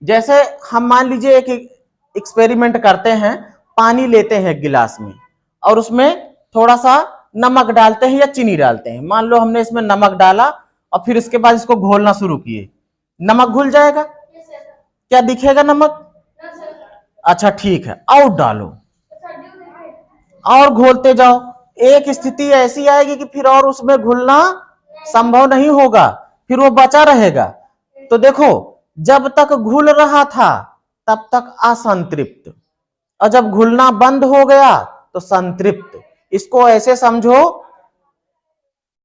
जैसे हम मान लीजिए एक एक्सपेरिमेंट करते हैं, पानी लेते हैं गिलास में और उसमें थोड़ा सा नमक डालते हैं या चीनी डालते हैं। मान लो हमने इसमें नमक डाला और फिर इसके बाद इसको घोलना शुरू किए, नमक घुल जाएगा? क्या दिखेगा नमक? अच्छा ठीक है, और डालो और घोलते जाओ, एक स्थिति ऐसी आएगी कि फिर और उसमें घुलना संभव नहीं होगा, फिर वो बचा रहेगा। तो देखो, जब तक घुल रहा था तब तक असंतृप्त, और जब घुलना बंद हो गया तो संतृप्त। इसको ऐसे समझो,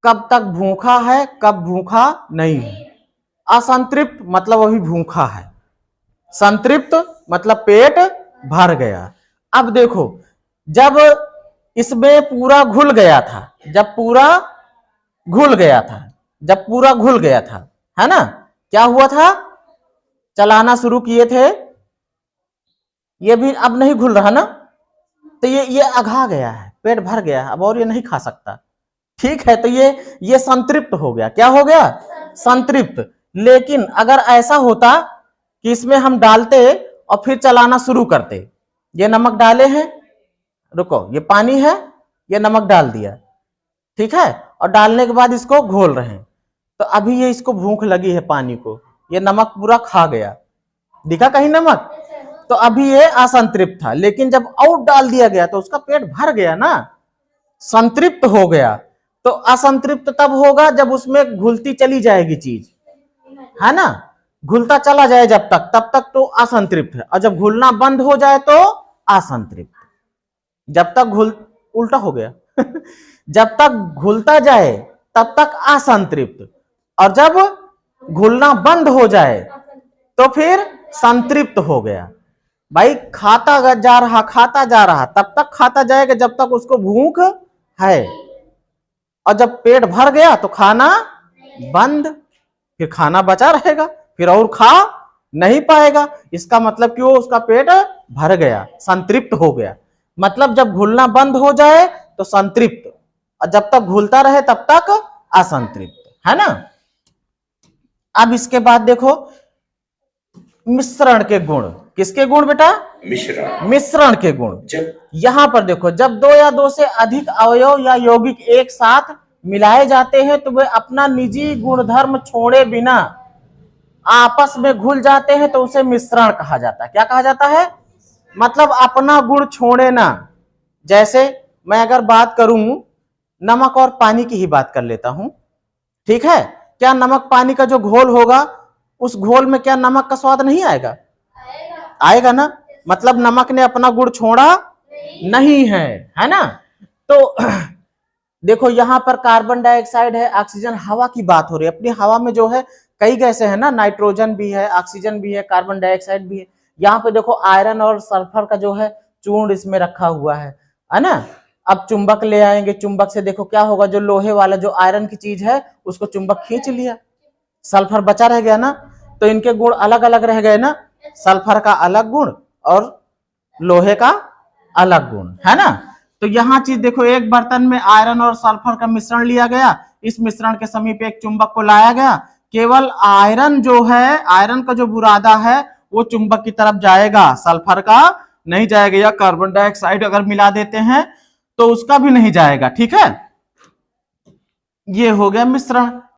कब तक भूखा है कब भूखा नहीं है। असंतृप्त मतलब अभी भूखा है, संतृप्त मतलब पेट भर गया। अब देखो, जब इसमें पूरा घुल गया था, जब पूरा घुल गया था, जब पूरा घुल गया था, है ना, क्या हुआ था? चलाना शुरू किए थे, ये भी अब नहीं घुल रहा ना, तो ये अघा गया है, पेट भर गया है, अब और ये नहीं खा सकता। ठीक है, तो ये संतृप्त हो गया। क्या हो गया? संतृप्त। लेकिन अगर ऐसा होता कि इसमें हम डालते और फिर चलाना शुरू करते, ये नमक डाले हैं, रुको, ये पानी है, ये नमक डाल दिया, ठीक है, और डालने के बाद इसको घोल रहे हैं, तो अभी ये इसको भूख लगी है पानी को, ये नमक पूरा खा गया, दिखा कहीं नमक? तो अभी ये असंतृप्त था, लेकिन जब और डाल दिया गया तो उसका पेट भर गया ना, संतृप्त हो गया। तो असंतृप्त तब होगा जब उसमें घुलती चली जाएगी चीज, है ना, घुलता चला जाए जब तक, तब तक तो असंतृप्त है, और जब घुलना बंद हो जाए तो असंतृप्त। जब तक उल्टा हो गया जब तक घुलता जाए तब तक असंतृप्त, और जब घुलना बंद हो जाए तो फिर संतृप्त हो गया। भाई खाता जा रहा तब तक खाता जाएगा जब तक उसको भूख है, और जब पेट भर गया तो खाना बंद, फिर खाना बचा रहेगा, फिर और खा नहीं पाएगा। इसका मतलब कि वो उसका पेट भर गया, संतृप्त हो गया। मतलब जब घुलना बंद हो जाए तो संतृप्त, और जब तक घुलता रहे तब तक असंतृप्त, है ना। अब इसके बाद देखो मिश्रण के गुण। किसके गुण बेटा? मिश्रण के गुण। यहां पर देखो, जब दो या दो से अधिक अवयव या यौगिक एक साथ मिलाए जाते हैं तो वे अपना निजी गुणधर्म छोड़े बिना आपस में घुल जाते हैं, तो उसे मिश्रण कहा जाता है। क्या कहा जाता है? मतलब अपना गुण छोड़े ना। जैसे मैं अगर बात करूं, नमक और पानी की ही बात कर लेता हूं, ठीक है। क्या नमक पानी का जो घोल होगा, उस घोल में क्या नमक का स्वाद नहीं आएगा? आएगा ना। मतलब नमक ने अपना गुण छोड़ा नहीं है ना। तो देखो यहां पर कार्बन डाइऑक्साइड है, ऑक्सीजन, हवा की बात हो रही है। अपनी हवा में जो है कई गैसें हैं ना, नाइट्रोजन भी है, ऑक्सीजन भी है, कार्बन डाइऑक्साइड भी है। यहाँ पे देखो आयरन और सल्फर का जो है चूर्ण इसमें रखा हुआ है ना। अब चुंबक ले आएंगे, चुंबक से देखो क्या होगा, जो लोहे वाला जो आयरन की चीज है उसको चुंबक खींच लिया, सल्फर बचा रह गया ना। तो इनके गुण अलग अलग रह गए ना, सल्फर का अलग गुण और लोहे का अलग गुण, है ना। तो यहाँ चीज देखो, एक बर्तन में आयरन और सल्फर का मिश्रण लिया गया, इस मिश्रण के समीप एक चुंबक को लाया गया। केवल आयरन जो है, आयरन का जो बुरादा है वो चुंबक की तरफ जाएगा, सल्फर का नहीं जाएगा। या कार्बन डाइऑक्साइड अगर मिला देते हैं तो उसका भी नहीं जाएगा, ठीक है। ये हो गया मिश्रण।